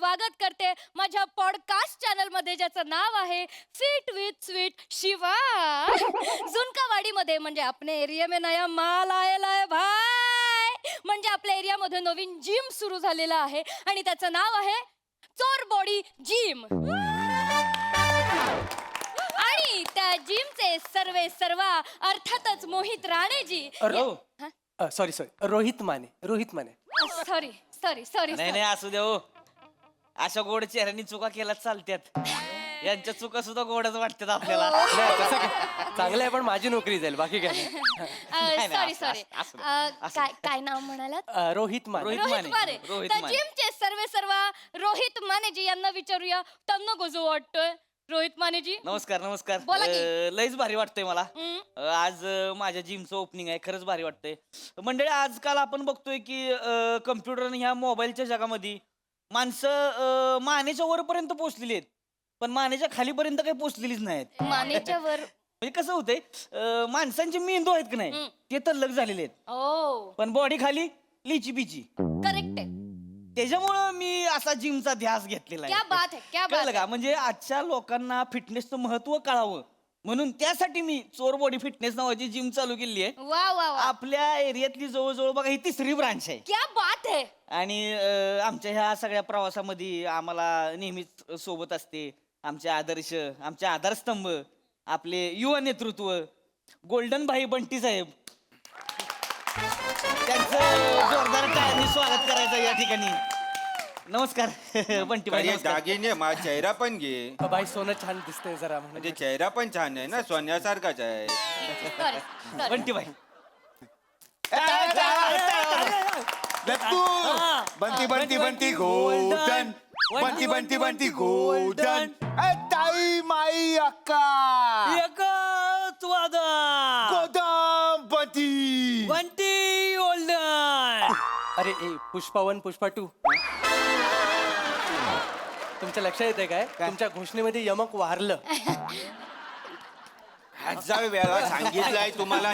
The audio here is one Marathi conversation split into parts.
स्वागत करते माझ्या पॉडकास्ट चॅनल मध्ये, ज्याचं नाव आहे फिट विथ स्वीट शिवा. जुनकावाडीमध्ये म्हणजे आपल्या एरिया में नया माल आयला आहे भाई. म्हणजे आपल्या एरियामध्ये नवीन जिम सुरू झालेला आहे आणि त्याचं नाव आहे चोर बॉडी जिम. आणि त्या जिमचे सर्वा अर्थातच मोहित राणेजी. सॉरी रोहित माने. सॉरी. नाही असू द्या हो. अशा गोड चेहऱ्यानी चुका केल्या चालत्यात. यांच्या चुका सुद्धा गोडच वाटतात आपल्याला. चांगलं आहे, पण माझी नोकरी जाईल, बाकी काय नाही. सॉरी. काय नाव म्हणालात? रोहित माने. रोहित माने. जिमचे सर्व रोहित मानेजी यांना विचारूया, त्यांना कसं वाटतंय. रोहित मानेजी नमस्कार. बोला की. लयच भारी वाटतंय मला. आज माझ्या जिमचं ओपनिंग आहे. खरंच भारी वाटतंय. मंडळी, आजकाल आपण बघतोय की कम्प्युटर आणि ह्या मोबाईलच्या जगामध्ये माणसं मानेच्या वरपर्यंत पोहोचलेली आहेत, पण मानेच्या खालीपर्यंत काही पोहोचलेलीच नाहीत. मानेच्या वर म्हणजे कसं होतंय, माणसांचे मेंदू आहेत की नाही ते तर लग झालेले आहेत, ओ पण बॉडी खाली लिची पिची. करेक्ट आहे. त्याच्यामुळं मी असा जिमचा ध्यास घेतलेला क्या बात है, क्या बात कळलं का? म्हणजे आजच्या लोकांना फिटनेसचं महत्व कळावं म्हणून त्यासाठी मी चोर बॉडी फिटनेस नावाची जिम चालू केली आहे. वा. आपल्या एरियातली जवळजवळ बघा ही 3री ब्रांच आहे. क्या बात है. आणि आमच्या ह्या सगळ्या प्रवासामध्ये आम्हाला नेहमीच सोबत असते आमचे आदर्श, आमचे आधारस्तंभ, आपले युवा नेतृत्व गोल्डन भाई बंटी साहेब. त्यांचं जोरदार टाळ्यांनी स्वागत करायचं या ठिकाणी. नमस्कार बंटी भाई. दागिने माझा चेहरा पण घे. बाई सोनं छान दिसतंय जरा, म्हणजे चेहरा पण छान आहे ना, सोन्यासारखाच आहे. Sorry. बंटी भाई. बंटी गोल्डन. बंटी गोल्डन. ताई माई अक्का गोदम बंटी. बंटी गोल्डन. अरे पुष्पा 1 पुष्पा 2 तुमच्या लक्षात येते काय? तुमच्या घोषणेमध्ये यमक वारलं. हजार वेळा सांगितलंय तुम्हाला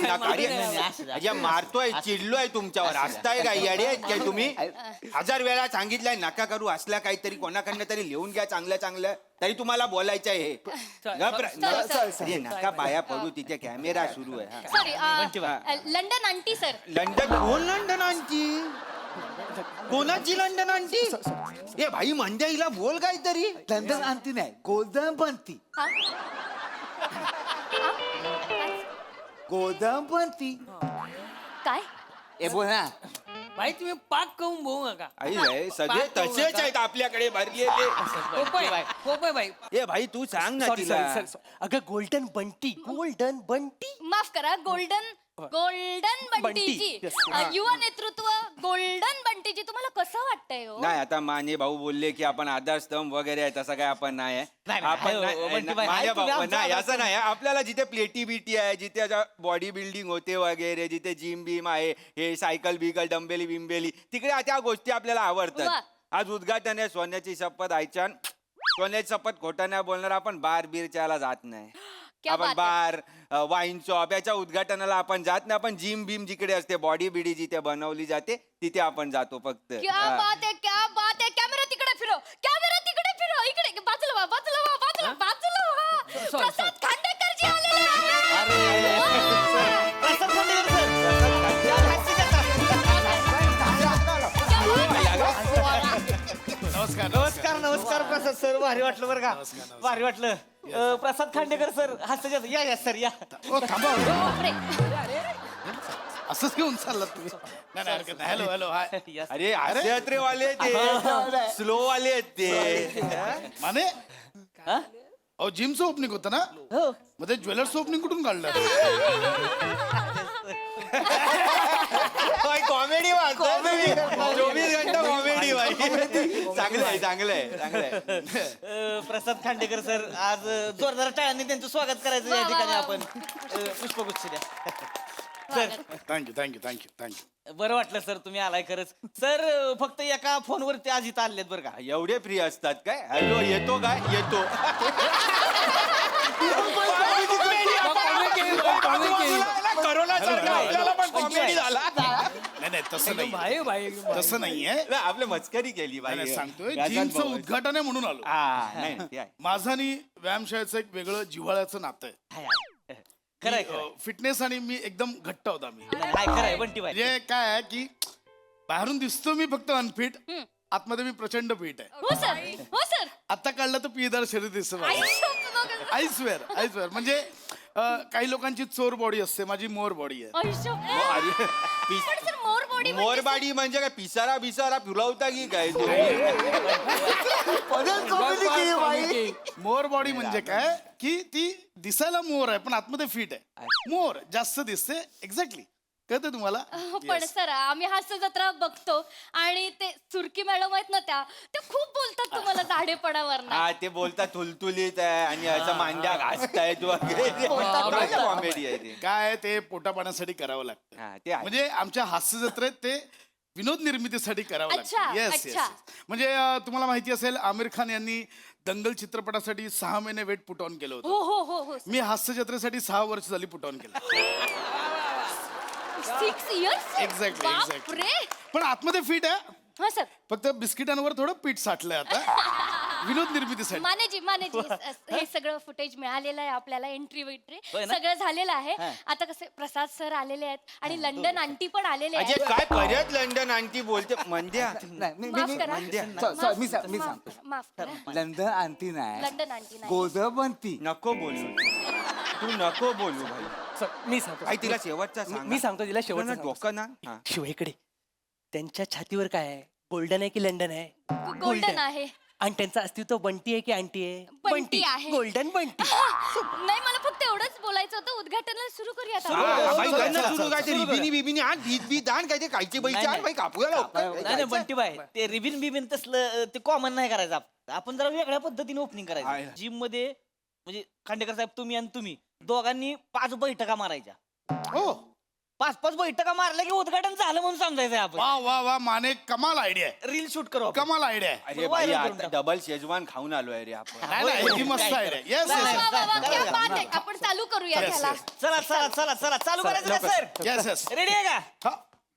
मारतोय, चिडलोय तुमच्यावर. असताय काय, येडे आहेत काय तुम्ही? हजार वेळा सांगितलंय नका करू असल्या काहीतरी, कोणाकडनं तरी लिहून घ्या चांगलं तरी तुम्हाला बोलायचं आहे हे. अरे नका पाया पडू, तिथे कॅमेरा सुरू आहे. Sorry. London aunty sir. London? कोण लंडन आणती? कोणाची लंडन आणती? ए भाई म्हणजे हिला बोल काहीतरी. लंडन आणती नाही, गोदम बनती. गोदम बनती. काय ए बोल ना. भाई तुम्ही पाक कहून बोलू नका. आई रे, सगळे तसेच आहेत आपल्याकडे भरलेले. भाई ए भाई तू सांग ना सॉरी. तिला. अगं गोल्डन बंटी. माफ करा. गोल्डन बंटीजी. Yes. युवा नेतृत्व गोल्डन बंटीजी, तुम्हाला कसं वाटतंय हो? नाही, आता माने भाऊ बोलले की आपण आधारस्तंभ वगैरे आहे, तसं काय आपण नाही आहे. नाही, आपण आहे, नाही- बंटी भाई, माझ्या आहे तुम्ही भाऊ आमचा नाही, असं आधारस्तंभ. नाही. आपल्याला जिथे प्लेटी बिटी आहे, जिथे बॉडी बिल्डिंग होते वगैरे, जिथे जिम बिम आहे, हे सायकल बिकल डंबेली बिंबेली, तिकडे त्या गोष्टी आपल्याला वा. आवडतात. आज उद्घाटन आहे सोन्याची शपथ आयच्यान. सोन्याची शपथ खोटा नाही बोलणार. आपण बार बीरच्याला जात नाही. क्या आपण बात बार वाईन शॉप याच्या उद्घाटनाला आपण जात नाही. आपण जिम बिम जिकडे असते, बॉडी बिडी जिथे बनवली जाते तिथे आपण जातो फक्त. क्या बात है. कॅमेरा तिकडे फिरव. इकडे बाजूला व्हा. प्रसाद खांडेकरजी आलेले आहेत. प्रसाद खांडेकर सर. नमस्कार प्रसाद सर. भारी वाटलं बरं का, भारी वाटलं. प्रसाद खांडेकर सर हसत या सर या. बापरे. असंच घेऊन चाललात तुम्ही? नाही हरकत नाही. Hello hi. अरे असे वाले ते स्लो वाले आहेत ते. माने अहो जिमचं ओपनिंग होतं ना, मग ते ज्वेलर्सचं ओपनिंग कुठून काढलं? कॉमेडी 24 घंटा कॉमेडी भाई. चांगलं आहे. प्रसाद खांडेकर सर, आज जोरदार टाळ्यांनी त्यांचं स्वागत करायचं या ठिकाणी आपण. पुष्पगुच्छ द्या सर. थँक्यू. बरं वाटलं सर तुम्ही आलाय खरंच. सर फक्त एका फोनवरती आज इथं आलेत बरं का. एवढे फ्री असतात काय? हॅलो येतो काय? येतो. करोना आपल्याला पण कॉमेडी झाला. नाही तसं नाही भाई भाई तसं नाहीये नाही, आपलं मस्करी केली नाही, बाई सांगतोय व्याजात जिमचं भाऊ. उद्घाटन आहे म्हणून आलो हा, नाही ते आहे. माझं आणि व्यायामशाळेचं एक वेगळं जिव्हाळ्याचं नातं आहे खरंय खरंय फिटनेस आणि मी एकदम घट्ट होता मी काय खरंय बंटी बाई म्हणजे काय आहे की बाहेरून दिसतो मी फक्त अनफिट आतमध्ये मी प्रचंड फिट आहे हो सर हो सर आता काढलं तर पियदार शरीर दिसतं मला. आईस्वेअर म्हणजे काही लोकांची चोर बॉडी असते माझी मोर बॉडी आहे अरे, पण सर मोर बॉडी मोरबाडी म्हणजे काय पिसारा बिसारा फुलवता की काय तू? मोर बॉडी म्हणजे काय की ती दिसायला मोर आहे पण आतमध्ये फिट आहे मोर जास्त दिसते एक्झॅक्टली कळतं तुम्हाला पण सर आम्ही हास्य जत्रा बघतो आणि ते सुरकी मॅडम आहेत ना त्या खूप बोलतात तुम्हाला जाडेपणावर ना हा ते बोलतात तुलतुलीत आहे आणि याचा मांड्या घासतायत वगैरे कॉमेडी आहे ते काय आहे, ते पोटा पाण्यासाठी करावं लागतं हा, ते आहे. म्हणजे आमच्या हास्य जत्रेत ते विनोद निर्मितीसाठी करावं अच्छा, लागतं येस अच्छा. येस म्हणजे तुम्हाला माहिती असेल आमिर खान यांनी दंगल चित्रपटासाठी 6 महिने वेट पुट ऑन केलं होतं हो हो हो हो मी हास्य जत्रेसाठी 6 वर्ष झाली पुट ऑन केलं 6 इयर्स एक्झॅक्टली एक्झॅक्टली बापरे पण आतमध्ये फिट आहे हा सर फक्त बिस्किटांवर थोडं पीठ साठलंय आता विनोद निर्मितीसाठी मानेजी हे सगळं फुटेज मिळालेलं आहे आपल्याला एंट्री विट्री होय ना? सगळं झालेलं आहे आता कसे प्रसाद सर आलेले आहेत आणि लंडन आंटी पण आलेले अजय आहेत काय परत लंडन आणती बोलते मंद्या माफ करा मी सांगतो माफ करा लंडन आणती नाही लंडन आंटी नाही गोदबंती नको बोलू तू नको बोलू भाई मी सांगतो आई तिला शेवटचा सांग मी सांगतो तिला शेवटचं ना, डोकं ना हा. शिवाईकडे त्यांच्या छातीवर काय आहे गोल्डन आहे की लंडन आहे गोल्डन आहे आणि त्यांचं अस्तित्व बंटी आहे की आंटी आहे बंटी आहे. गोल्डन बंटी नाही मला फक्त एवढंच बोलायचं होतं उद्घाटनाला सुरू करूयात हा, आपण. बाई, चला, करणं चला, सुरू काय ते सुरू करा. रिबिनी बिबिनी आण भीत भीत आण काय ते कायचे बैचे नाही, आण बाई कापूया लवकर. नाही नाही बंटी बाई ते रिबिन बिबिन तसलं ते कॉमन नाही करायचं आपण जरा वेगळ्या पद्धतीने ओपनिंग आहे. करायचं जिम मध्ये म्हणजे खांडेकर साहेब तुम्ही आणि तुम्ही दोघांनी 5 बैठका मारायच्या हो 5 बैठका मारल्या की उद्घाटन झालं म्हणून समजायचं आपण वा वा वा माने कमाल आयडिया आहे रील शूट करू आपण. कमाल आयडिया आहे अरे बाई आता डबल शेजवान खाऊन आलोय रे आपण नाही नाही ही मस्त आयडिया येस वा, येस वा, वा, वा, क्या बात आहे. आपण चालू करूया Yes, त्याला yes. चला चला चला चला चालू करायचं का सर येस येस रेडी आहे का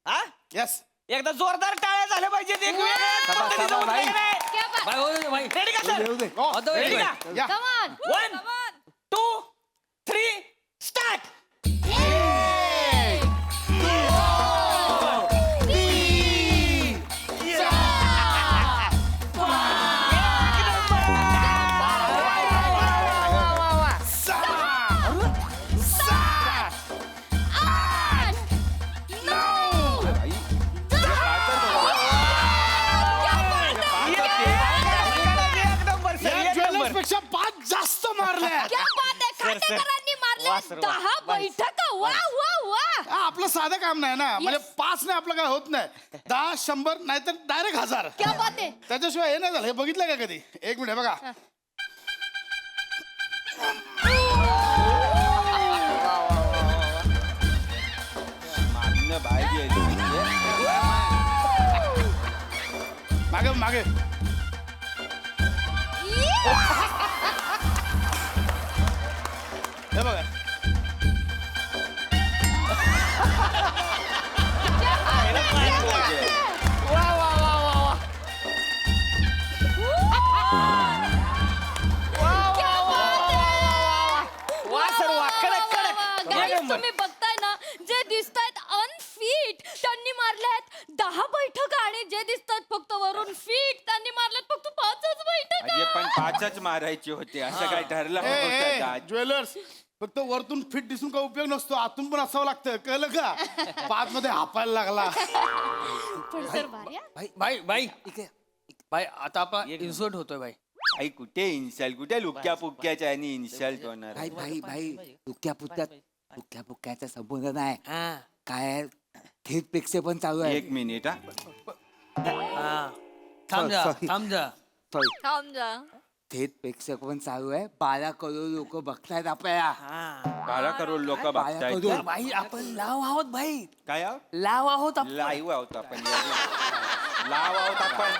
हा येस एकदा जोरदार टाळ्या झाल्या पाहिजेत एक थांबा, भाई. क्या बात रेडी का सर रेडी का या Come on. 1 2 3 स्टार्ट ज्वेलर्स पेक्षा 5 जास्त मारल्या क्या बात आहे खांडेकरांनी मारल्या वा, सर, वा. 10 बैठका वा वा वा हा, आपलं साधं काम नाही ना म्हणजे 5 ने आपलं काय होत नाही 10 100 नाहीतर डायरेक्ट 1000 क्या बात आहे त्याच्याशिवाय हे नाही झालं हे बघितलं का कधी 1 मिनिट बघा मागणं भाई मागे मागे हे बघा वा सर वा कडक कडक Guys, एक नंबर. तुम्ही बघताय ना जे दिसतायत अनफिट त्यांनी मारल्यात 10 बैठका आणि जे दिसतात फक्त वरून फिट त्यांनी मारल्यात फक्त 5च बैठका अजय पण 5च मारायचे होते असं काय ठरलं नव्हतं आज. ज्वेलर्स फक्त वरतून फिट दिसून का उपयोग नसतो आतून पण असावं लागतं कळलं का 5 मध्ये हापायला लागला पण सर भार्या भाई भाई भाई आता आपण इन्सर्ट होतोय भाई आई कुठे इन्सल्ट कुठे लुक्या पुक्याच्या आणि इन्सल्ट होणार भाई भाई भाई दुख्या पुक्याचा संबंध नाही काय थेट पण चालू आहे 1 मिनिट हा थांब जा Sorry. थांब जा Sorry. थांब जा थेट प्रेक्षक पण चालू आहे 12 करोड लोक बघतायत आपल्याला 12 करोड लोक 12 बघतायत करोड. भाई आपण लाव आहोत भाई काय आहोत? लाव आहोत आपण लाईव्ह आहोत आपण लाव आहोत आपण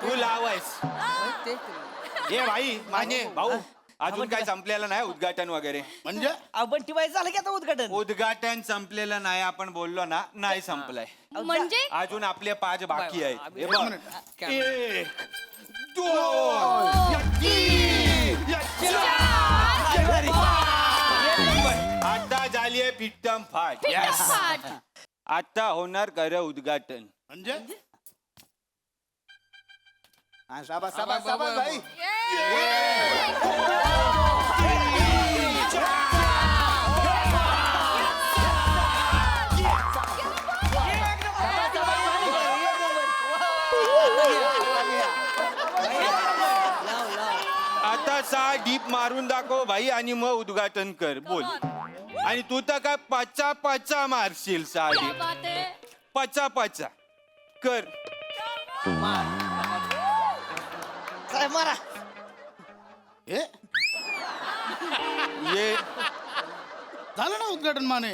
तू लाव आहेस तेच. हे भाई माने भाऊ अजून काय संपलेलं नाही उद्घाटन वगैरे म्हणजे बंटीबाई झालं की आता उद्घाटन उद्घाटन संपलेलं नाही आपण बोललो ना नाही संपलंय म्हणजे अजून आपले 5 बाकी आहेत हे एक बघ. मिनिट. एक, दोन, तीन, चार. आता झालीये पिट्टम फाट फाट. आता होणार खरं उद्घाटन म्हणजे हा, शाबास, शाबास, शाबास, भाई. आता 6 डीप मारून दाखव भाई आणि मग उद्घाटन कर बोल आणि तू तर काय पचा मारशील 6 क्या डीप बात है. पचा कर काय मारा हे ये झालं ना उद्घाटन माने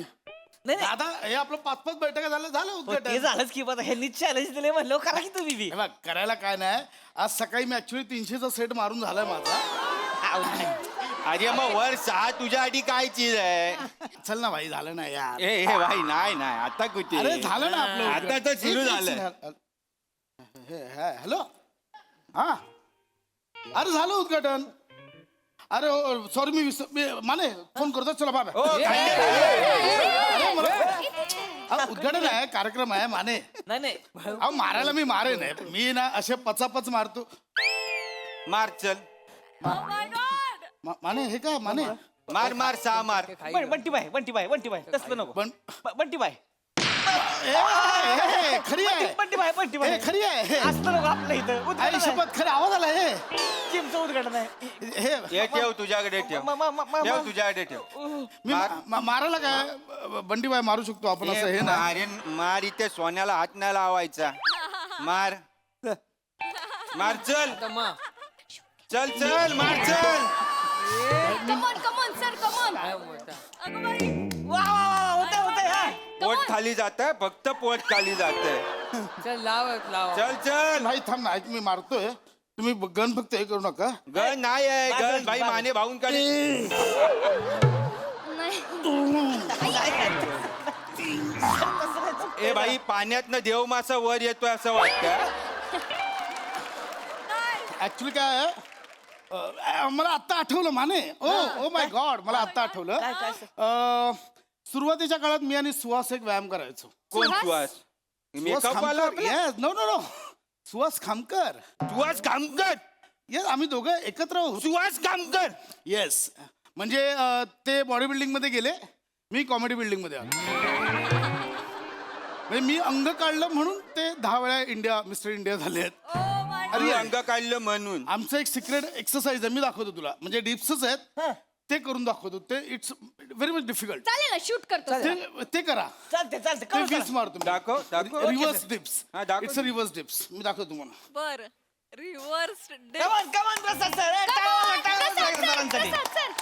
नाही नाही. दादा हे आपलं 5 बैठका झालं हो, ते उद्घाटन झालंच की आता ह्यांनी चॅलेंज दिले म्हणलं करा की तुम्ही बी हे बघ करायला काय नाही आज सकाळी मी ऍक्च्युली 300चा सेट मारून झालाय माझा अरे मग वर 6 तुझ्यासाठी काय चीज आहे चल ना भाई झालं ना यार ए हे भाई नाही आता कुठे अरे झालं ना आपलं आता उद्घाटन. तर सुरू झालं हॅलो हा अरे झालं उद्घाटन अरे सॉरी मी माने फोन करतो चला बाबा ओ, अरे, उद्घाटन आहे कार्यक्रम आहे माने नाही नाही अहो मारायला मी मारे नाही मी ना असे पचापच मारतो मार चल माने हे काय माने मार 6 मार बंटीबाई तसलं नको पण बंटीबाई खरी आहे बंटीबाई हे खरी आहे हे. असलं नको आपलं इथं आई उद्घाटन आहे. शपथ खरं आवाज आला हे जिमचं उद्घाटन आहे हे हे ठेव तुझ्याकडे ठेव ठेव तुझ्याकडे ठेव मी मारायला काय बंडीबाई मारू शकतो आपण असं हे ना अरे मार इथे सोन्याला हात नाही लावायचा मार मार चल चल मार चल कमॉन सर कमॉन. वा होतंय हा पोट खाली जात फक्त पोट खाली जात चल लाव चल नाही थांब ना ऐक मी मारतोय तुम्ही गण फक्त हे करू नका गण नाही आहे गण भाई माने भाऊंकडे ए भाई पाण्यातनं देव मासा वर येतोय असं वाटतं ऍक्च्युली काय आहे, मला आत्ता आठवलं माने ओ माय गॉड मला आत्ता आठवलं सुरुवातीच्या काळात मी आणि सुहास एक व्यायाम करायचो कोण सुहास मेकअप वाला yes no Suhas Khamkar Suhas Kamkar yes आम्ही दोघं एकत्र होतो सुहास कामकर येस म्हणजे ते बॉडी बिल्डिंग मध्ये गेले मी कॉमेडी बिल्डिंग मध्ये आलो म्हणजे मी अंग काढलं म्हणून ते 10 वेळा मिस्टर इंडिया झाले आहेत अरे अंग काढलं म्हणून आमचं एक सिक्रेट एक्सरसाइज आहे मी दाखवतो तुला म्हणजे डिप्सच आहेत ते करून दाखवतो ते इट्स व्हेरी मच डिफिकल्ट चालेल ना शूट करतो. ते करा चालते ते 20 मारतो दाखव रिव्हर्स डिप्स हा, दाखव. इट्स रिव्हर्स डिप्स मी दाखवतो तुम्हाला बर रिव्हर्स कमान प्रसाद सर सरांसाठी सर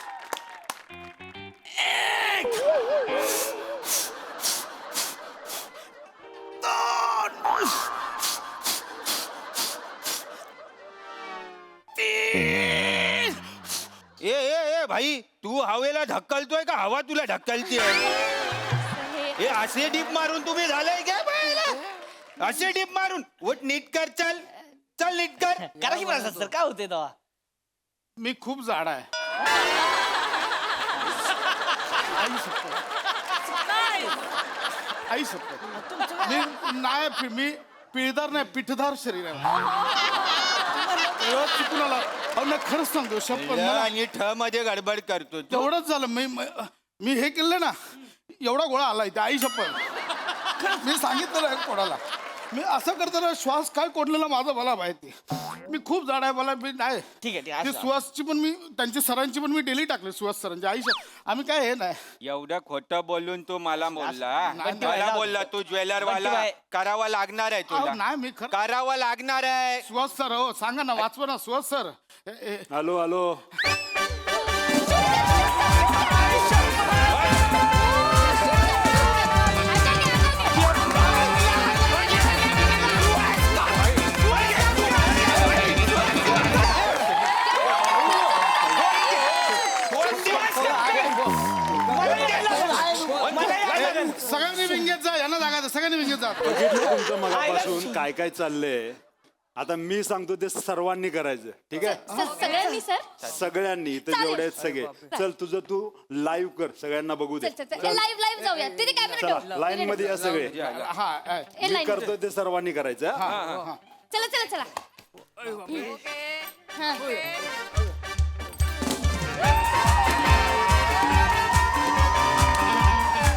ए भाई तू हवेला ढकलतोय का हवा तुला ढकलते हे असे डीप मारून तुम्ही झालंय का बाईला? असे डीप मारून उठ नीट कर चल नीट कर करा की प्रसाद सर काय होते तेव्हा मी खूप जाड आहे आई शपथ मी नाही मी पिळदार नाही पिठदार शरीर आहे एवढं चुकून आला अहो ना खरंच सांगतो शपथ मला आणि ठ मध्ये गडबड करतो तू. तेवढंच झालं मी हे केलं ना एवढा गोळा आला इथे आई शपथ मी सांगितलं नाही कोणाला मी असं करताना श्वास काय कोडलेला माझा मला माहिती मी खूप जाड आहे मला मी नाही ठीक आहे, ठीक आहे, ते असं. सुहासची पण मी त्यांची सरांची पण मी डेली टाकले सुहास सरांची आई आम्ही काय हे नाही एवढं खोटं बोलून तू मला बोलला नाही, मला नाही. बोलला तू ज्वेलर वाला बंटीबाई. करावा लागणार आहे अहो, तुला नाही मी खरं करावा लागणार आहे सुहास सर हो सांगा ना वाचवा ना सुहास सर हॅलो हॅलो सगळ्यांनी विषय जात बघितलं तुमचं मगापासून काय काय चाललंय. आता मी सांगतो ते सर्वांनी करायचं, ठीक आहे? सगळ्यांनी सर सगळ्यांनी इथे जेवढे आहेत सगळे. चल तुझं तू लाईव्ह कर, सगळ्यांना बघू दे. लाईव्ह जाऊया तिथे कॅमेरा चला ठेव लाईन मध्ये या सगळे. हा ए, मी line करतोय ते सर्वांनी करायचं हा? चला चला चला हा.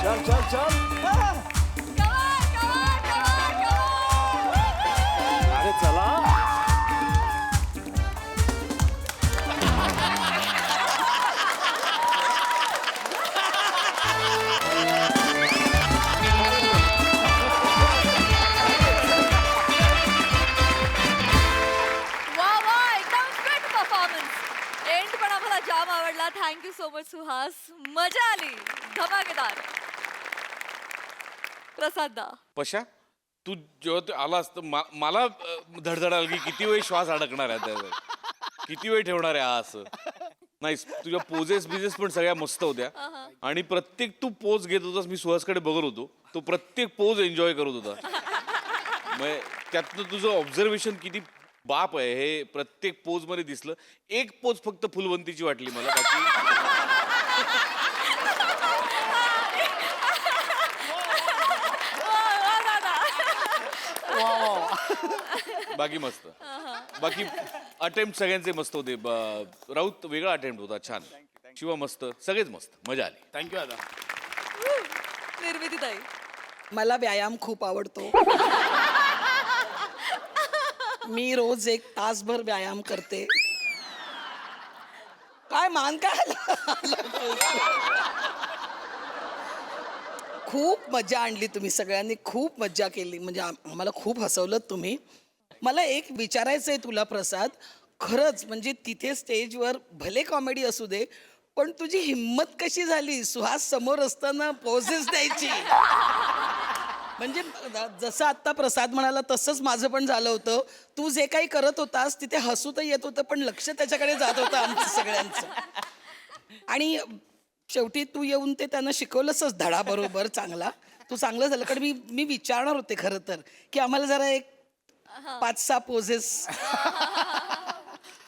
चल चल चल अरे चला. वा वा एकदम फिट परफॉर्मन्स. एंड पण आम्हाला जाम आवडला. Thank you so much Suhas. मजा आली. धमाकेदार. प्रसाद दा. पशा तू जेव्हा तू आलास तर मला धडधड आली की किती वेळ श्वास अडकणार आहे त्यावेळी, किती वेळ ठेवणार आहे हा असं. नाही तुझ्या पोजेस बिजेस पण सगळ्या मस्त होत्या आणि प्रत्येक तू पोज घेत होतास मी सुहासकडे बघत होतो, तो प्रत्येक पोज एन्जॉय करत होता. म्हणजे त्यातनं तुझं ऑब्झर्वेशन किती बाप आहे हे प्रत्येक पोज मध्ये दिसलं. एक पोज फक्त फुलवंतीची वाटली मला, बाकी मस्त. बाकी अटेम्प्ट सगळ्यांचे मस्त होते. राऊत वेगळा अटेम्प्ट होता, छान. शिवा मस्त, सगळेच मस्त, मजा आली. थँक्यू दादा. निर्मिती ताई. मला व्यायाम खूप आवडतो. मी रोज 1 तासभर व्यायाम करते. काय मान काय खूप मजा आणली तुम्ही सगळ्यांनी, खूप मज्जा केली. म्हणजे आम्हाला खूप हसवलं तुम्ही. मला एक विचारायचं आहे तुला प्रसाद, खरंच म्हणजे तिथे स्टेजवर भले कॉमेडी असू दे, पण तुझी हिम्मत कशी झाली सुहास समोर असताना पोजेस द्यायची? म्हणजे जसं आत्ता प्रसाद म्हणाला तसंच माझं पण झालं होतं. तू जे काही करत होतास तिथे हसू तर येत होतं, पण लक्ष त्याच्याकडे जात होतं आमचं सगळ्यांचं. आणि शेवटी तू येऊन ते त्यांना शिकवलंसच धडा बरोबर चांगला. तू चांगलं झालं. कारण मी विचारणार होते खरं तर की आम्हाला जरा एक 5-6 पोजेस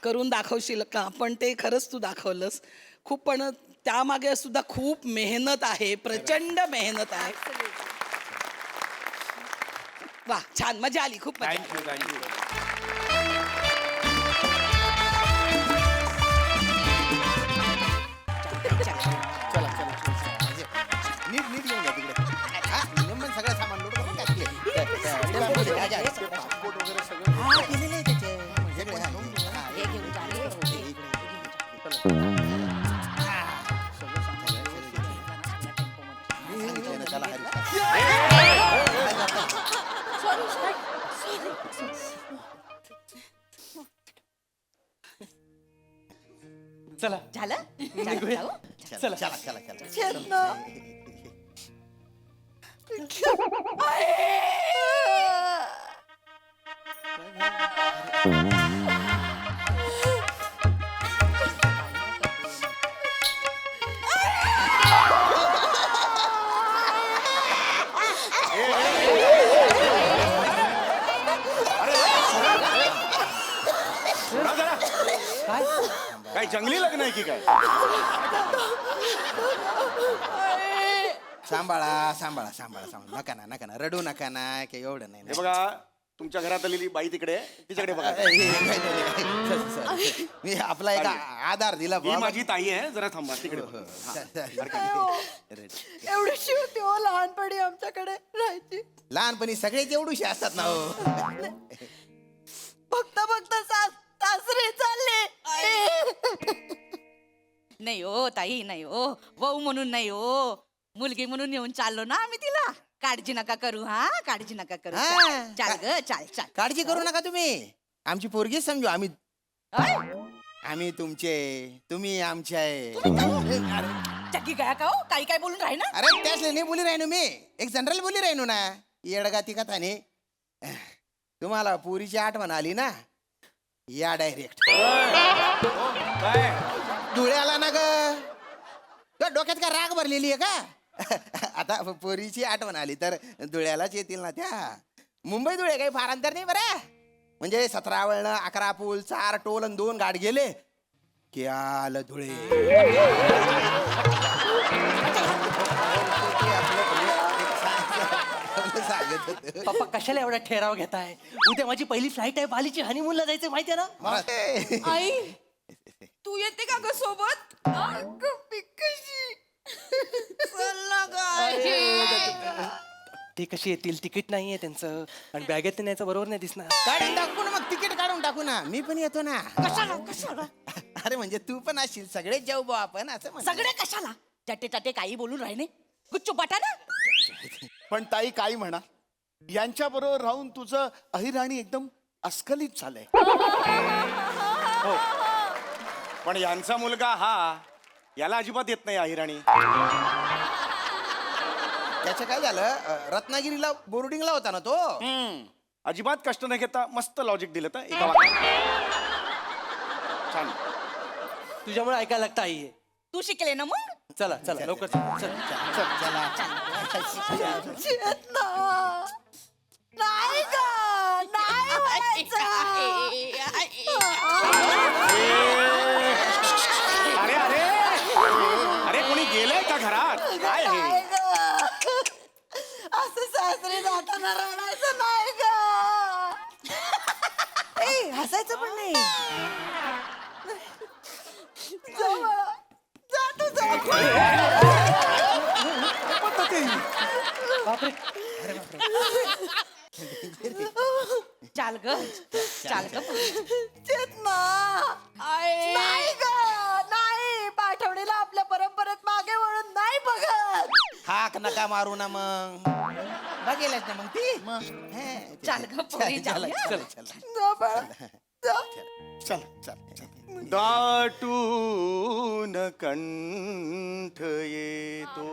करून दाखवशील का, पण ते खरंच तू दाखवलंस खूप. पण त्यामागे सुद्धा खूप मेहनत आहे, प्रचंड मेहनत आहे. वा छान, मजा आली, खूप मजा आली. थँक्यू. नीट नीट घेऊन जा तिकडे. हा, नियमन सगळं सामान लोड करून टाकले. टेम्पोमध्ये काय काय? पासपोर्ट वगैरे सगळं. हा, केलेलं आहे त्याचे. सगळे, हा, हे घेऊन जा, हे घेऊन जा, इकडे, इकडे. चला, चला झालं निघूया. चला चला चला चला. काय जंगली लग्न आहे की काय? सांभाळा सांभाळा सांभाळा सांभाळा. नका ना नका ना, रडू नका ना, काही एवढं नाही. हे बघा तुमच्या घरात आलेली बाई तिकडे, तिच्याकडे बघा. मी आपला एक आधार दिला ही माझी ताई आहे, जरा थांबा तिकडे. एवढीशी होती हो लहानपणी आमच्याकडे राहायची. लहानपणी सगळेच एवढूशी असतात ना हो. बघता बघता सासरे चालले. नाही हो ताई, नाही हो, वहू म्हणून नाही हो, मुलगी म्हणून येऊन चाललो ना आम्ही तिला. काळजी नका करू, हा काळजी नका करू. हा. चाल ग चाल चाल. काळजी करू नका तुम्ही, आमची पोरगीच समजू आम्ही. आम्ही तुमचे, तुम्ही आमचे आहे. चक्की काय का हो, काही काय बोलून राही ना. अरे त्याच नाही बोली राहिनो मी, एक जनरल बोली राहिनो ना. येडगाती कथाने तुम्हाला पुरीची आठवण आली ना, या डायरेक्ट धुळ्याला ना ग. डोक्यात का राग भरलेली आहे का? आता पोरीची आठवण आली तर धुळ्यालाच येतील ना त्या. मुंबई धुळे काही फार अंतर नाही बरं. म्हणजे 17 वळणं, 11 पूल, 4 टोल आणि 2 गाठ गेले की आलं धुळे. सांगत होतं. पप्पा कशाला एवढा ठेराव घेताय? उद्या माझी पहिली फ्लाईट आहे, बालीची हनीमूनला जायचं माहितीये ना. आई तू येते का ग सोबत? ते कशी येतील? तिकीट नाहीये त्यांचं आणि बॅगेत न्यायचं बरोबर नाही दिसणार. काढून टाकू ना मग, तिकीट काढून टाकू ना. मी पण येतो ना. कशाला कशाला अरे म्हणजे तू पण असशील, सगळेच जाऊ बा आपण असं म्हणतो. सगळे कशाला चटे चटे काही बोलून राहिले गुच्चू पाटा ना. पण ताई काही म्हणा, यांच्या बरोबर राहून तुझं अहिराणी एकदम अस्खलित झालंय. हो. पण यांचा मुलगा हा, याला अजिबात येत नाही अहिराणी. त्याचं काय झालं, रत्नागिरीला बोर्डिंगला होता ना तो. अजिबात कष्ट न घेता मस्त लॉजिक दिलं तर एका वाक्यात. छान. तुझ्यामुळे ऐकायला लागतं आई. तू शिकले ना मग. चला चला लवकर चला. नाही ग नाही अरे अरे अरे कोणी गेलंय का घरात? काय हे? असं सासरे जाताना रडायचं नाही ग. हसायचं पण नाही. चाल ग चाल ग नाही ग नाही. पाठवणीला आपल्या परंपरेत मागे वळून नाही बघत. हाक नका मारू ना मग. बघेलच ना मग ती. चाल ग पोरी चल चाल. चल चल. दाटून कंठ येतो.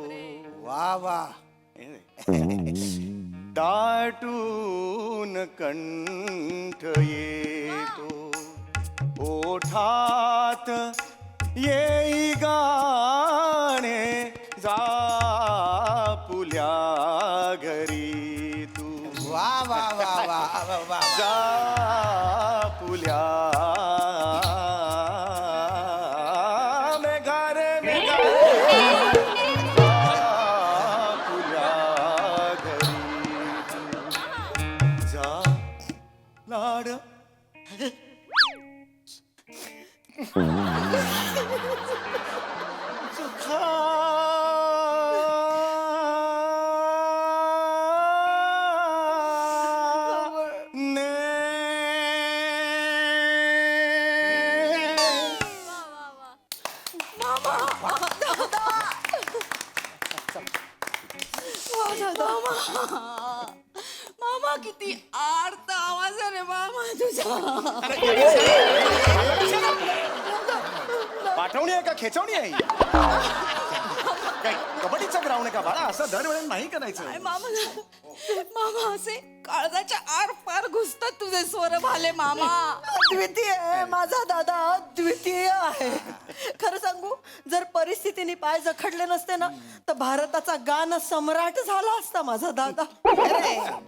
वा वा. दाटून कंठ येतो, ओठात येई गाणे जापुल्या घरी तू. वा वा वा वा वा वा. जापुल्या लाड मामा किती आर्त आवाज आहे रे मामा तुझा. पाठवणी आहे का खेचवणी आहे? काय कबड्डीचा ग्राउंड आहे का बाळा? असं दरवेळेस नाही करायचं. मामा असे काळजाच्या आर पार घुसतात तुझे स्वर भाले मामा. अद्वितीय आहे माझा दादा, अद्वितीय आहे. खरं सांगू, जर परिस्थितीने पाय जखडले नसते ना तर भारताचा गान सम्राट झाला असता माझा दादा.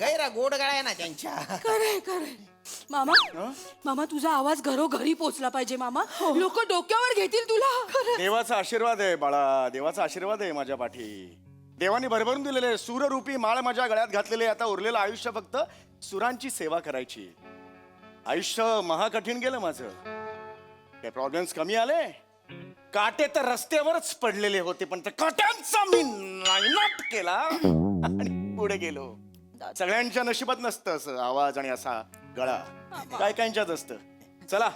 गैरा गोड गळा आहे ना त्यांच्या. खरे खरे. मामा मामा तुझा आवाज घरोघरी पोचला पाहिजे मामा. लोक डोक्यावर घेतील तुला. देवाचा आशीर्वाद आहे बाळा, देवाचा आशीर्वाद आहे माझ्या पाठी. देवाने भरभरून दिलेले सूररूपी माळ माझ्या गळ्यात घातलेले. आता उरलेलं आयुष्य फक्त सुरांची सेवा करायची. आयुष्य महाकठीण गेलं माझं. काही प्रॉब्लेम्स कमी आले. काटे तर रस्त्यावरच पडलेले होते, पण त्या काट्यांचा मी नायनाट केला आणि पुढे गेलो. सगळ्यांच्या नशिबात नसतं असं आवाज आणि असा गळा, काय काहींच्यात असतं. चला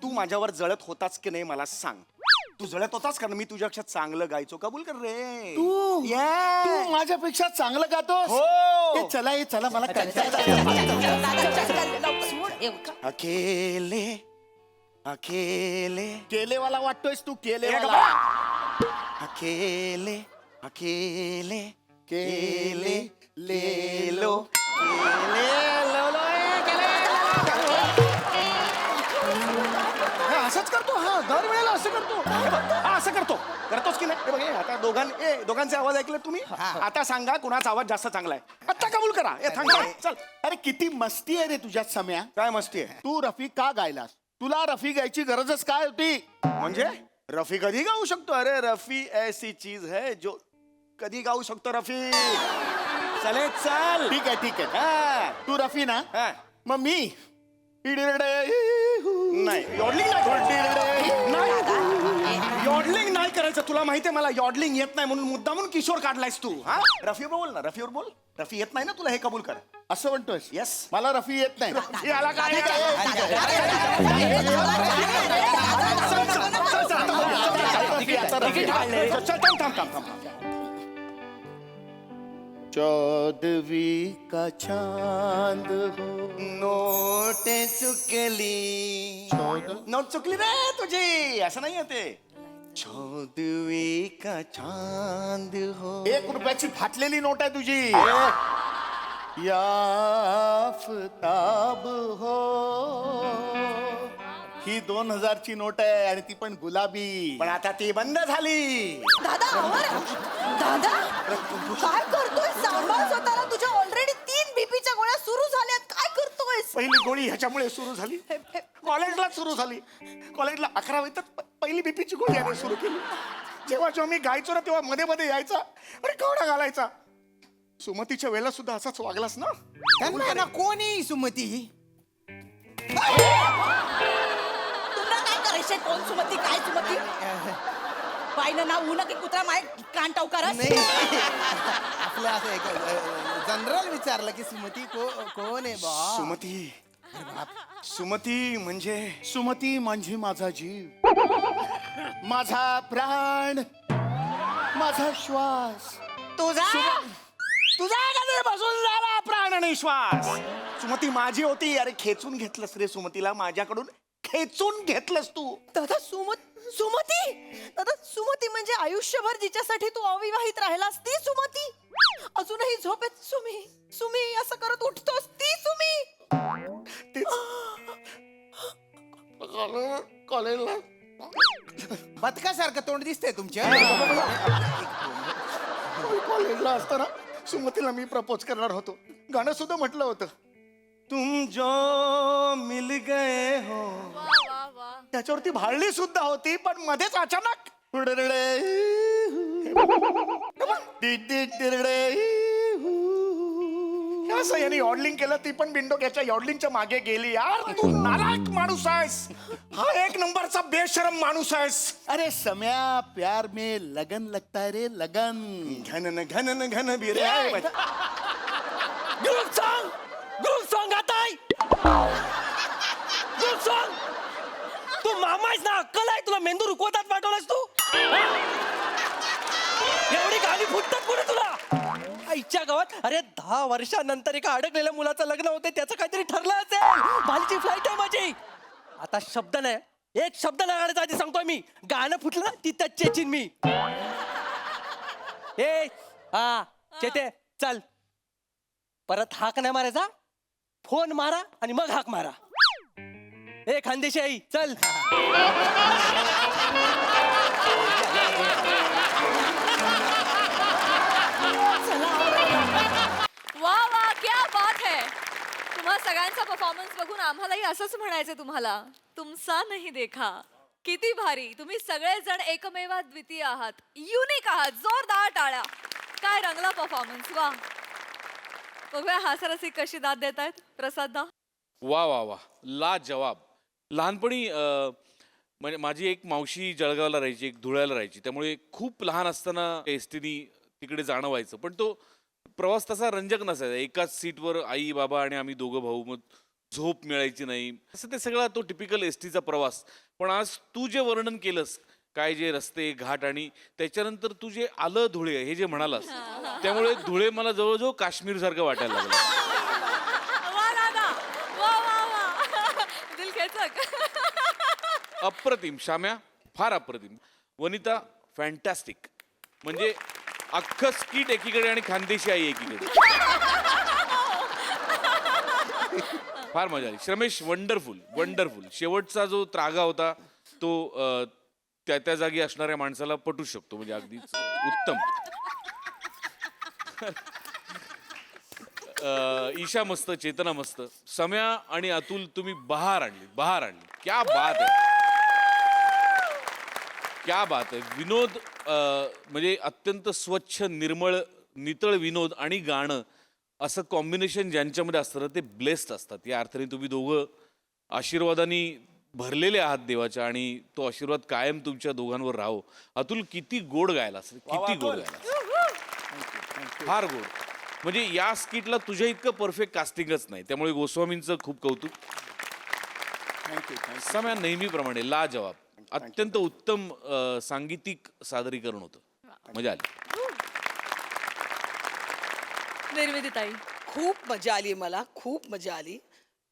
तू माझ्यावर जळत होताच की नाही मला सांग. तू जळत होतास कारण मी तुझ्यापेक्षा चांगलं गायचो. कबूल कर रे. तू माझ्यापेक्षा चांगलं गातोस. हो. चला ये चला, मला अकेले अकेले केलेवाला वाटतोयस तू. केलेवाला. अकेले अकेले केले लेलो केले लो लो असंच करतो हा. दरवेळेला असं करतो. हे बघ, हा असं करतोस की नाही? हे बघ, हे आता दोघांचे आवाज ऐकले तुम्ही. आता सांगा कुणाचा आवाज जास्त चांगला आहे. आता कबूल करा. थांब चल. अरे किती मस्ती आहे रे तुझ्यात सम्या. काय मस्ती आहे तू रफी का गायलास? तुला रफी गायची गरजच काय होती? म्हणजे रफी कधी गाऊ शकतो? अरे रफी ऐसी चीज है जो कधी गाऊ शकतो रफी. चले चल. ठीक आहे हा. तू रफी ना, हा. मग मी नाही यॉडलिंग नाही. यॉडलिंग नाही करायचं. तुला माहितीये मला यॉडलिंग येत नाही म्हणून मुद्दामून किशोर काढलायस तू. हा रफीवर बोल ना. रफीवर बोल. रफी येत नाही ना तुला, हे कबूल कर. असं म्हणतोस? येस. मला रफी येत नाही. याला काय चौदवी का चांद हो, नोटे चुकली. नोट चुकली रे तुझी. असं नाही ते. चौदवी का चांद हो. 1 रुपयाची फाटलेली नोट आहे तुझी. या आफताब हो, ही 2000ची नोट आहे आणि ती पण गुलाबी. पण आता ती बंद झाली. दादा काय करतोय? सांभाळ स्वतःला. तुझ्या ऑलरेडी 3 बीपीच्या गोळ्या सुरू झाल्यात. काय करतोय? पहिली गोळी ह्याच्यामुळे सुरू झाली. कॉलेजला सुरू झाली. कॉलेजला 11वीतच पहिली बीपीची गोळी याने सुरू केली. जेव्हा मी गायचो ना तेव्हा मध्ये मध्ये यायचा. अरे केवढा घालायचा. सुमतीच्या वेळेला सुद्धा असाच वागलास ना. त्यांना ना कोणी सुमती तुला काय करायचंय? कोण सुमती काय सुमती? पाहिलं ना ऊन की कुत्रा माय कान टावकारस. नाही आपलं असं एक जनरल विचारलं की सुमती कोण आहे बा? सुमती म्हणजे सुमती म्हणजे माझा जीव, माझा प्राण, माझा श्वास. तुझा कधीपासून झाला प्राण आणि श्वास. सुमती माझी होती. अरे खेचून घेतलंस रे सुमतीला माझ्याकडून. खेचून घेतलंस तू. दादा सुमती दादा, सुमती म्हणजे आयुष्यभर जिच्यासाठी तू अविवाहित राहिलास ती सुमती. अजूनही झोपेत सुमी असं करत उठतोस ती सुमी. कॉलेजला बदकासारखं तोंड दिसतंय तुमच्या. कॉलेजला असताना सुमतीला मी प्रपोज करणार होतो. गाणं सुद्धा म्हटलं होतं. तुम जो मिल गए हो. त्याच्यावरती भाळणी सुद्धा होती. पण मध्येच अचानक असं याने यॉडलिंग केलं. ती पण बिंडोक्याच्या यॉडलिंगच्या मागे गेली. यार तू नालायक माणूस आहेस. हा 1 नंबरचा बेशरम माणूस आहेस. अरे सम्या, प्यार में लगन लगता है रे, लगन. घन बिरे. ग्रुप सॉन्ग आता आहे. Group song. तू मामा आहेस ना, अक्कल आहे तुला? मेंदू रुकवतात पाठवलास तू. एवढी गाणी फुटतात पुढे तुला. आईच्या गावात. अरे 10 वर्षानंतर एका अडकलेल्या मुलाचं लग्न होते, त्याचं काहीतरी ठरलं असेल. बालीची फ्लाईट आहे माझी. आता शब्द नाही, एक शब्द नाही काढायचा आधी सांगतोय मी. गाणं फुटलं ना तिथं चेचिन मी. चेते चल. परत हाक नाही मारायचा. फोन मारा आणि मग हाक मारा. खानदेशी आई चल. वा वा क्या बात है. तुम्हा सगळ्यांचा परफॉर्मन्स बघून आम्हालाही असंच म्हणायचं तुम्हाला. तुमचा नाही देखा. किती भारी. तुम्ही सगळेजण एकमेवा द्वितीय आहात. युनिक आहात. जोरदार टाळ्या. काय रंगला परफॉर्मन्स. वा. बघूया हास्यरसिक कशी दाद देत आहेत. प्रसाद. वा वा वा ला जवाब. लहानपणी म्हणजे माझी एक मावशी जळगावला राहायची, एक धुळ्याला राहायची. त्यामुळे खूप लहान असताना एसटीनी तिकडे जाणं व्हायचं. पण तो प्रवास तसा रंजक नसायचा. एकाच सीटवर आई बाबा आणि आम्ही दोघं भाऊ. मग झोप मिळायची नाही. असं ते सगळा तो टिपिकल एसटीचा प्रवास. पण आज तू जे वर्णन केलंस, काय जे रस्ते घाट आणि त्याच्यानंतर तू जे आलं धुळे हे जे म्हणालास, त्यामुळे धुळे मला जवळजवळ काश्मीर सारखं वाटायला लागलं. अप्रतिम. शाम्या फार अप्रतिम. वनिता फॅन्टॅस्टिक. म्हणजे अख्खं स्किट एकीकडे आणि खानदेशी आई एकीकडे. फार मजा आली. श्रमेश वंडरफुल वंडरफुल. शेवटचा जो त्रागा होता तो त्या त्या जागी असणाऱ्या माणसाला पटू शकतो, म्हणजे अगदीच उत्तम. ईशा मस्त, चेतना मस्त, सम्या आणि अतुल तुम्ही बहार आणली. क्या बात आहे, क्या बात आहे. विनोद म्हणजे अत्यंत स्वच्छ, निर्मळ, नितळ विनोद आणि गाणं असं कॉम्बिनेशन ज्यांच्यामध्ये असतं ना, ते ब्लेस्ड असतात. या अर्थाने तुम्ही दोघं आशीर्वादाने भरलेले आहात देवाच्या, आणि तो आशीर्वाद कायम तुमच्या दोघांवर राहो. अतुल, किती गोड गायला असेल, किती गोड गायला, फार गोड. म्हणजे या स्किटला तुझ्या इतकं परफेक्ट कास्टिंगच नाही, त्यामुळे गोस्वामींचं खूप कौतुक. सम्या नेहमीप्रमाणे लाजवाब, अत्यंत उत्तम सांगीतिक सादरीकरण होतं, मजा आली. निर्मितीताई. खूप मजा आली, मला खूप मजा आली.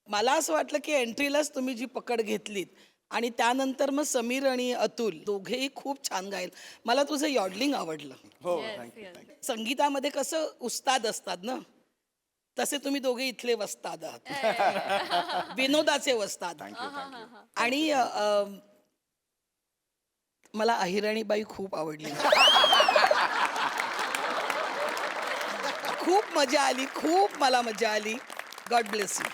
मला असं वाटलं की एंट्रीलाच तुम्ही जी पकड घेतलीत आणि त्यानंतर मग समीर आणि अतुल दोघेही खूप छान गायल. मला तुझं यॉडलिंग आवडलं. संगीतामध्ये कसं उस्ताद असतात ना, तसे तुम्ही दोघे इथले वस्ताद आहात, विनोदाचे वस्ताद. आणि मला अहिराणीबाई खूप आवडली. खूप मजा आली, खूप मला मजा आली. God bless you.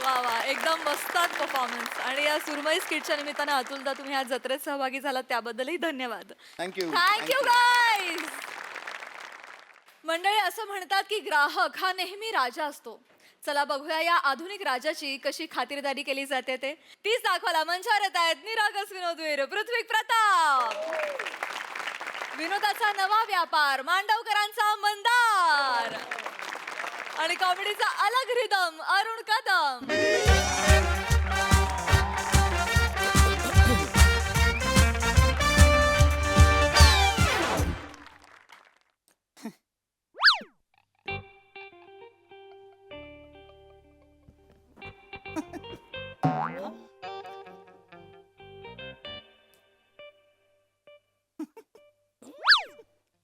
वा वा, एकदम मस्तात परफॉर्मन्स. आणि या सुरमई स्किटच्या निमित्तानं अतुलदा तुम्ही आज जत्रेत सहभागी झालात त्याबद्दलही धन्यवाद. थँक्यू. Thank you guys. मंडळी, असं म्हणतात की ग्राहक हा नेहमी राजा असतो. चला बघूया या आधुनिक राजाची कशी खातिरदारी केली जाते ते. तीच दाखवायला मंचावर येत आहेत निरागस विनोदवीर पृथ्वी प्रताप, विनोदाचा नवा व्यापार मांडवकरांचा मंदार, आणि कॉमेडीचा अलग रिदम अरुण कदम.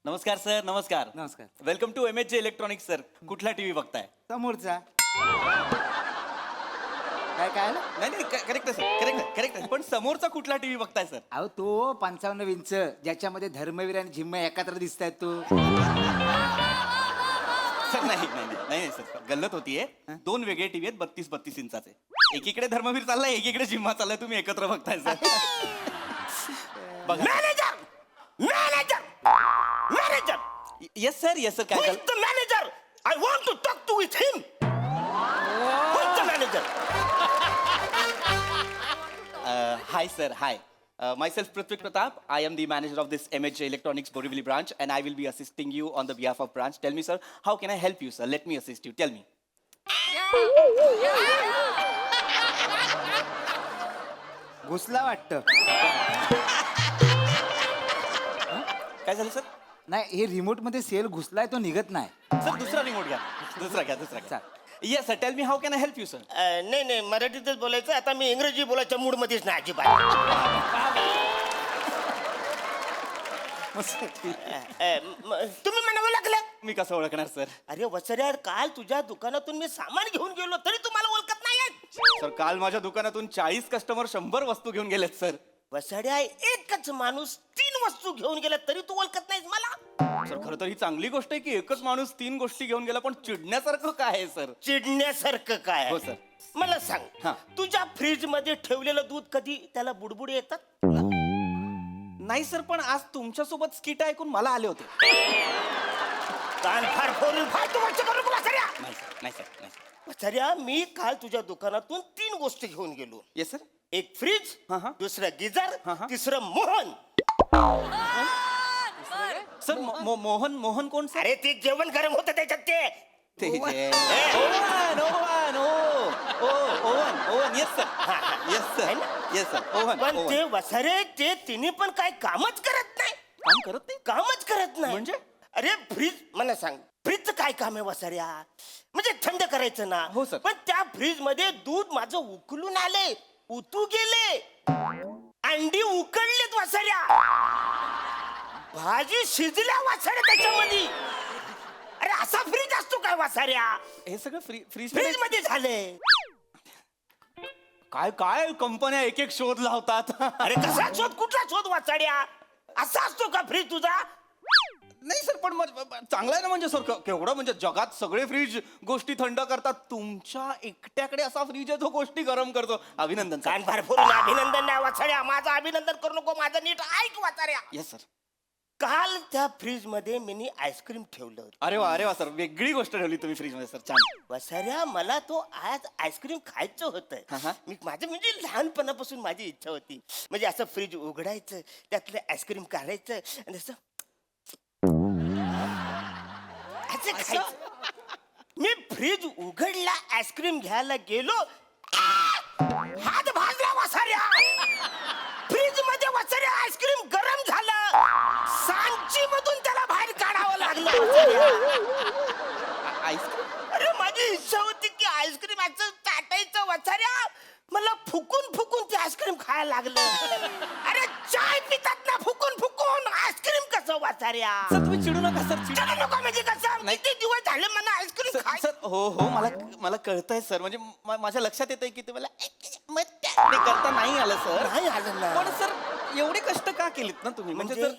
नमस्कार सर. नमस्कार. नमस्कार. Welcome to MHJ electronics sir. कुठला टीव्ही बघताय? समोरचा काय काय नाही करेक्ट सर, करेक्ट. पण समोरचा कुठला टीव्ही बघताय सर? अहो तो 55 इंच ज्याच्यामध्ये धर्मवीर आणि झिम्मा एकत्र दिसत आहेत तो. सर नाही सर, गल्लत होतीये. दोन वेगळे टीव्ही आहेत, 32 इंचाचे. एकीकडे धर्मवीर चाललाय, एकीकडे जिम्मा चाललाय. तुम्ही एकत्र बघताय सर. Manager yes sir. काय the manager? I want to talk to with him. Manager. Hi sir, hi. Myself Prithvi Pratap. I am the manager of this MHJ Electronics Borivali branch, and I will be assisting you on the behalf of branch. Tell me sir, how can I help you sir? Let me assist you. Tell me. घुसला वाटतं. काय झालं सर? नाही, हे रिमोट मध्ये सेल घुसलाय, तो निघत नाही. सर दुसरा रिमोट घ्या. दुसरा घ्या. Yes sir. Tell me how can I help you sir? नाही मराठीतच बोलायचं. आता मी इंग्रजी बोलायच्या मूड मध्येच नाही अजिबात. तुम्ही म्हणावं लागलं. मी कसं ओळखणार सर? अरे वसऱ्या, काल तुझ्या दुकानातून मी सामान घेऊन गेलो तरी तुम्हाला ओळखत नाही. सर काल माझ्या दुकानातून 40 कस्टमर 100 वस्तू घेऊन गेलेत सर. वसड्या, एकच माणूस 3 वस्तू घेऊन गेला तरी तू ओळखत नाहीस मला. सर खरं तर ही चांगली गोष्ट आहे की एकच माणूस 3 गोष्टी घेऊन गेला, पण चिडण्यासारखं काय आहे सर? चिडण्यासारखं काय? हो सर. मला सांग, हा. तुझ्या फ्रीज मध्ये ठेवलेलं दूध कधी त्याला बुडबुडे येतात? नाही सर, पण आज तुमच्यासोबत स्किट ऐकून मला आले होते. कान फार फोडून फालतू गोष्ट करू नका वसऱ्या. नाही सर. वसऱ्या, मी काल तुझ्या दुकानातून 3 गोष्टी घेऊन गेलो. Yes sir. एक फ्रीज, हा. दुसरं गिझर, हा. तिसरं मोहन. सर मोहन कोण सर? अरे ते जेवण गरम होतं त्याच्यात ते. ओवन. Yes sir. पण ते वसारे ते तिने पण काय कामच करत नाही. कामच करत नाही म्हणजे? अरे फ्रीज, मला सांग, फ्रीजचं काय काम आहे वसाऱ्या? म्हणजे थंड करायचं ना. हो सर. पण त्या फ्रीज मध्ये दूध माझं उकलून आले, उतू गेले, अंडी उकडलेत वसाऱ्या, भाजी शिजल्या वसाऱ्या त्याच्यामध्ये. अरे असा फ्रीज असतो काय वसाऱ्या? हे सगळं फ्रीज फ्रीज मध्ये झाले. काय काय कंपन्या एक एक शोध लावतात. अरे कसा शोध, कुठला शोध वाचाड्या? असा असतो का फ्रीज तुझा? नाही सर, पण चांगलं आहे ना, म्हणजे सर केवढं, म्हणजे जगात सगळे फ्रीज गोष्टी थंड करतात, तुमच्या एकट्याकडे असा फ्रीज आहे जो गोष्टी गरम करतो. अभिनंदन सर. कान फार फोडून अभिनंदन नाही वाचाड्या, माझं अभिनंदन करू नको, माझं नीट ऐक वाचाड्या. Yes sir. काल त्या फ्रीज मध्ये मी आईस्क्रीम ठेवलं होतं. अरे वा सर, वेगळी गोष्ट ठेवली तुम्ही फ्रीज मध्ये सर, छान. वसाऱ्या, मला तो आज आईस्क्रीम खायचं हा, होतं. मी माझं म्हणजे लहानपणापासून माझी इच्छा होती, म्हणजे असं फ्रीज उघडायचं, त्यातलं आईस्क्रीम काढायचं आणि असं खायचं. मी फ्रीज उघडला, आईस्क्रीम घ्यायला गेलो, हात भाजला वसाऱ्या. फ्रीज मध्ये वसाऱ्या आईस्क्रीम गरम झालं, सांची मधून त्याला बाहेर काढावं लागलं वसाऱ्या. अरे माझी इच्छा होती की आईस्क्रीम असं चाटायचं वसाऱ्या, मला फुकून फुकून ते आईस्क्रीम खायला लागलं. अरे चाय पितात ना फुकून फुकून, आईस्क्रीम कसं वसाऱ्या? सर तुम्ही चिडू नका सर, चिडू नका म्हणजे कसं? किती दिवस झाले मला आईस्क्रीम खाय. सर हो मला कळतंय सर, म्हणजे माझ्या लक्षात येतंय की तुम्हाला ते करता नाही आलं सर. नाही आलं ना. पण सर एवढे कष्ट का केलेत ना तुम्ही? म्हणजे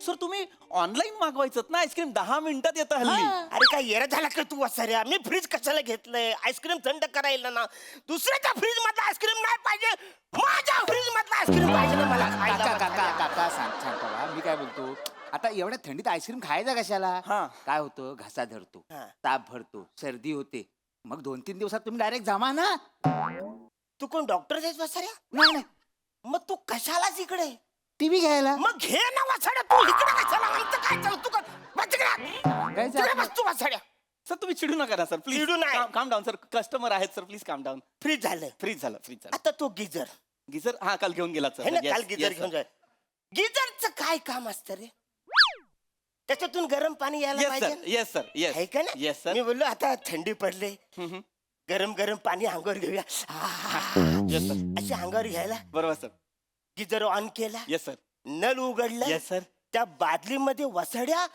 सर तुम्ही ऑनलाईन मागवायचं ना आईस्क्रीम, 10 मिनिटात येतं हल्ली. अरे काय येरा झाला का तू वसाऱ्या? मी फ्रीज कशाला घेतलंय? आईस्क्रीम थंड करायला ना. दुसऱ्याच्या फ्रीज मधला आईस्क्रीम नाही पाहिजे, माझ्या फ्रीज मधला आईस्क्रीम पाहिजे ना मला खायला. काका शांत व्हा. मी काय बोलतो, आता एवढ्या थंडीत आईस्क्रीम खायचा कशाला? काय होतं, घसा धरतो, ताप भरतो, सर्दी होते, मग 2-3 दिवसात तुम्ही डायरेक्ट जमा ना. तू कोण डॉक्टर आहेस वसाऱ्या? नाही मग तू कशालाच इकडे? टीव्ही घ्यायला. मग घे ना वसाड्या, तू इकडे कशाला? आमचं काय चालू? तू बस तू वसाड्या. सर तुम्ही चिडू नका ना सर, प्लीज. चिडू नाही. काम डाऊन सर, कस्टमर आहेत सर, प्लीज काम डाऊन. फ्रीज झालं. फ्रीज झालं. आता तो गिजर गिझर हा काल घेऊन गेला सर. है ना, काल गिजर घेऊन जाय. गिजरचं काय काम असतं रे? त्याच्यातून गरम पाणी यायला पाहिजे. Yes sir, yes. आहे का ना? Yes sir. मी बोललो आता थंडी पडले, गरम गरम पाणी अंगावर घेऊया. Yes sir. अशी अंगावर घ्यायला बरोबर सर. गिजर ऑन केला, येस सर. नल उघडला. Yes sir. त्या बादलीमध्ये वसड्या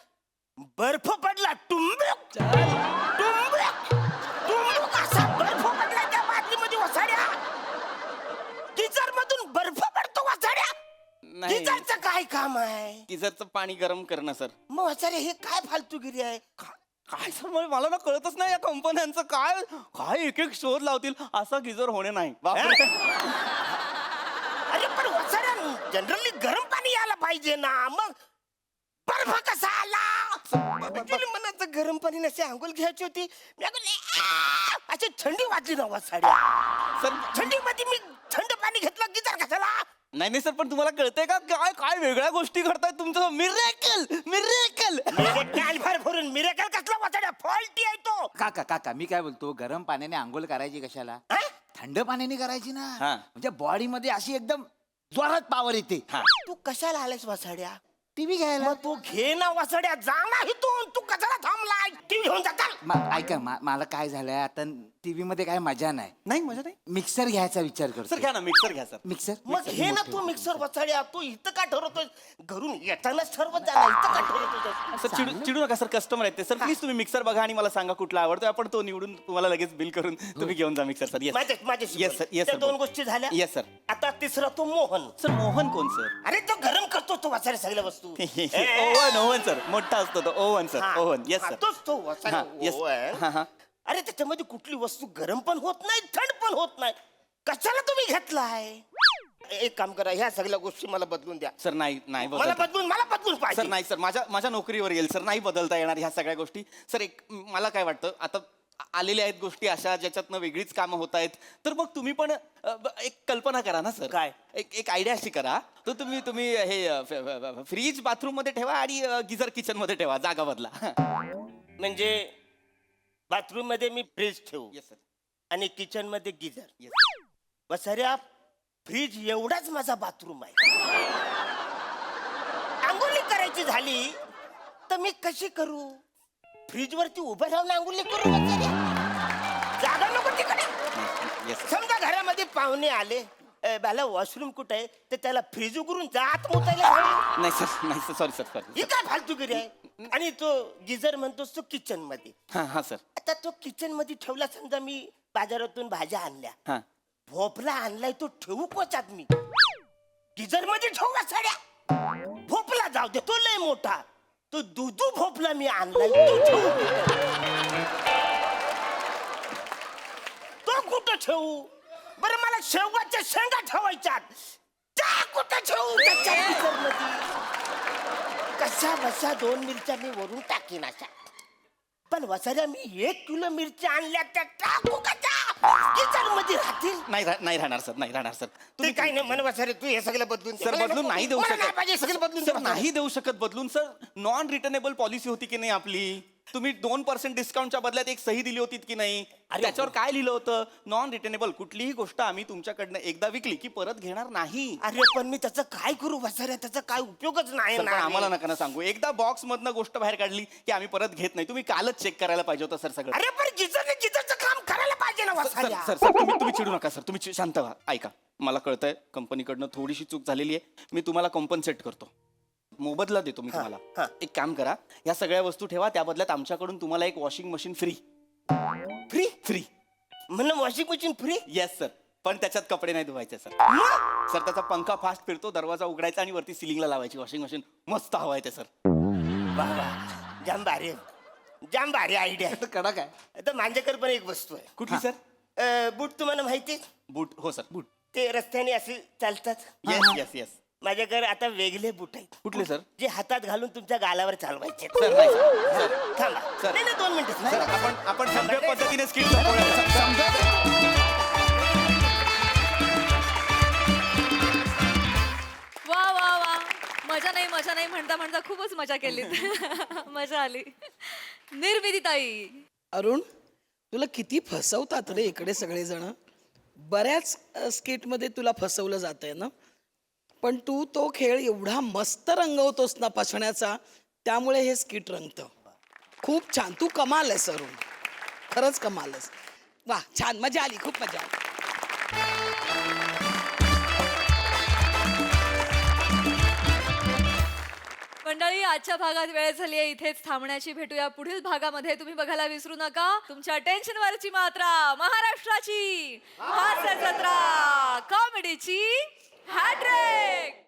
बर्फ पडला. टुंबुक टुंबुक टुंबुक असा बर्फ पडला त्या बादलीमध्ये वसड्या. गिजर मधून बर्फ पडतो वसड्या. नाही, गिजरचं काय काम आहे? गिझरचं पाणी गरम करणं सर. मग वसड्या हे काय फालतूगिरी आहे? काय सर, मला ना कळतच नाही या कंपन्यांचं काय काय एक एक शोध लावतील, असा गिझर होणे नाही. बापरे. अरे पण वसड्या जनरली गरम पाणी यायला पाहिजे ना, मग बर्फ कसा आला? Actually मनाचं गरम पाणी नसे अंघोळ घ्यायची होती, मी अशी थंडी वाजली ना वसाड्या. सर थंडीमध्ये मी थंड पाणी घेतलं, गिजर कशाला? नाही सर, पण तुम्हाला कळतंय का काय काय वेगळ्या गोष्टी घडतायत तुमचं? Miracle miracle. फार फोडून मिरेकल कसला वसाड्या? फॉल्टी आहे तो. काका मी काय बोलतो, गरम पाण्याने आंघोळ करायची कशाला? हा? थंड पाण्याने करायची ना. हा. म्हणजे बॉडी मध्ये अशी एकदम जोरात पावर येते. तू कशाला आलायस वसाड्या? टीव्ही घ्यायला. मग तू घे ना वसाड्या, जा ना इथून. तू कशाला थांबलाय? टीव्ही घेऊन जाता. ऐका मला काय झालंय आता, टीव्ही मध्ये काय मजा नाही. नाही मजा नाही. मिक्सर घ्यायचा विचार सर करतो. घ्या ना, मिक्सर घ्या सर. मिक्सर मग घे ना तू मिक्सर वसाड्या. तू इथं का ठरवतोय? घरून येतानाच ठरवत जा ना, इथं का ठरवतोय? सर चिडू नका सर, कस्टमर आहेत ते. सर प्लीज तुम्ही मिक्सर बघा आणि मला सांगा कुठला आवडतोय, आपण तो निवडून तुम्हाला लगेच बिल करून तुम्ही घेऊन जा mixer sir. Yes yes sir. Yes त्या सर. दोन गोष्टी झाल्या. Yes sir. आता तिसरा तो मोहन. सर मोहन कोण सर? अरे तो गरम करतो तो वसाड्या सगळ्या वस्तू. ओव्हन सर, मोठा असतो तो ओव्हन सर. हा, ओव्हन. येस हा, सर. तोच तो वसाड्या येस. ओव्हन. अरे त्याच्यामध्ये कुठली वस्तू गरम पण होत नाही, थंड पण होत नाही. कशाला तुम्ही घेतलाय? एक काम करा, ह्या सगळ्या गोष्टी मला बदलून द्या. सर नाही मला बदलून पाहिजे. सर नाही सर, माझ्या नोकरीवर येईल सर, नाही बदलता येणार ह्या सगळ्या गोष्टी. सर एक मला काय वाटतं, आता आलेल्या आहेत गोष्टी अशा ज्याच्यातनं वेगळीच कामं होत आहेत, तर मग तुम्ही पण एक कल्पना करा ना सर. काय? एक आयडिया अशी करा, तर तुम्ही हे फ्रीज बाथरूम मध्ये ठेवा आणि गिझर किचन मध्ये ठेवा, जागा बदला. म्हणजे बाथरूम मध्ये मी फ्रीज ठेवू येस सर. आणि किचन मध्ये गिझर. येस. वसाऱ्या फ्रीज एवढाच माझा बाथरूम आहे. आंघोळी करायची झाली तर मी कशी करू? फ्रीज वरती उभं राहून आंघोळी करू वसाऱ्या? जागा नको तिकडे. येस. समजा घरामध्ये पाहुणे आले, मला वॉशरूम कुठे आहे, तर त्याला फ्रीज उघडून जात मुतायला घालू? नाही सर, सॉरी सर. ही काय फालतूगिरी आहे? आणि तो गिझर म्हणतोस तो किचन मध्ये. हा सर. आता तो किचन मध्ये ठेवला, समजा मी बाजारातून भाज्या आणल्या, हा. भोपला आणलाय तो ठेवू कोचात मी गिजर मध्ये ठेवू का साड्या भोपला जाऊ दे तो लय मोठा तो दुधू भोपला मी आणलाय तो ठेवू तो कुठं ठेवू बरं मला शेवगाच्या शेंगा ठेवायच्यात त्या कुठं ठेवू त्याच्या गिजरमध्ये? कशा बसा 2 मिरच्या मी वरून टाकीन अशा पण वसाऱ्या मी 1 किलो मिरच्या आणल्या त्या टाकू का त्या मध्ये राहतील नाही राहणार सर नाही राहणार सर तुम्ही काय नाही म्हण वसारे तू हे सगळं बदलून सर बदलून नाही देऊ मला नाही शकत पाहिजे सगळं बदलून सर नाही देऊ शकत बदलून सर नॉन रिटर्नेबल पॉलिसी होती की नाही आपली तुम्ही 2% डिस्काउंटच्या बदल्यात एक सही दिली होती की नाही त्याच्यावर काय लिहिलं होतं नॉन रिटर्नेबल कुठलीही गोष्ट आम्ही तुमच्याकडनं एकदा विकली की परत घेणार नाही अरे पण मी त्याचं काय करू वसाऱ्या त्याचा काय उपयोगच नाही सर, पण ना आम्हाला नका ना सांगू एकदा बॉक्स मधनं गोष्ट बाहेर काढली की आम्ही परत घेत नाही तुम्ही कालच चेक करायला पाहिजे होतं सर सगळं अरे पण गिजरचं काम करायला पाहिजे ना सर वसाऱ्या सर सर तुम्ही चिडू नका सर तुम्ही शांत व्हा ऐका मला कळतंय कंपनीकडनं थोडीशी चूक झालेली आहे मी तुम्हाला कॉम्पन्सेट करतो मोबदला देतो मी तुम्हाला एक काम करा या सगळ्या वस्तू ठेवा त्या बदल्यात आमच्याकडून तुम्हाला एक washing machine free free free म्हणून washing machine free yes sir पण त्याच्यात कपडे नाही धुवायचे सर सर त्याचा पंखा फास्ट फिरतो दरवाजा उघडायचा आणि वरती सिलिंगला लावायची वॉशिंग मशीन मस्त हवा आहे ते सर वा वा जाम भारी आयडिया कडा काय आता माझ्याकडे पण एक वस्तू आहे कुठली सर बूट तुम्हाला माहिती बूट हो सर बूट ते रस्त्याने असे चालतात येस येस येस माझ्याकडे आता वेगळे बूट आहेत कुठले सर जे हातात घालून तुमच्या गालावर चालवायचे सर नाही सर थांबा सर. नाही 2 मिनिटं सर आपण सभ्य पद्धतीने स्किल वा वा वा मजा नाही म्हणता म्हणता खूपच मजा केली मजा आली निर्मितीताई अरुण तुला किती फसवतात रे इकडे सगळेजण बऱ्याच स्किटमध्ये तुला फसवलं जात आहे ना पण तू तो खेळ एवढा मस्त रंगवतोस ना फसण्याचा त्यामुळे हे स्किट रंगतं खूप छान तू कमाल आहेस अरुण खरंच कमाल आहेस वा छान मजा आली खूप मजा आली मंडळी आजच्या भागात वेळ झाली आहे इथेच थांबण्याची भेटूया पुढील भागामध्ये तुम्ही बघायला विसरू नका तुमच्या टेन्शनवरची मात्रा महाराष्ट्राची हास्य जत्रा कॉमेडीची हॅट्रिक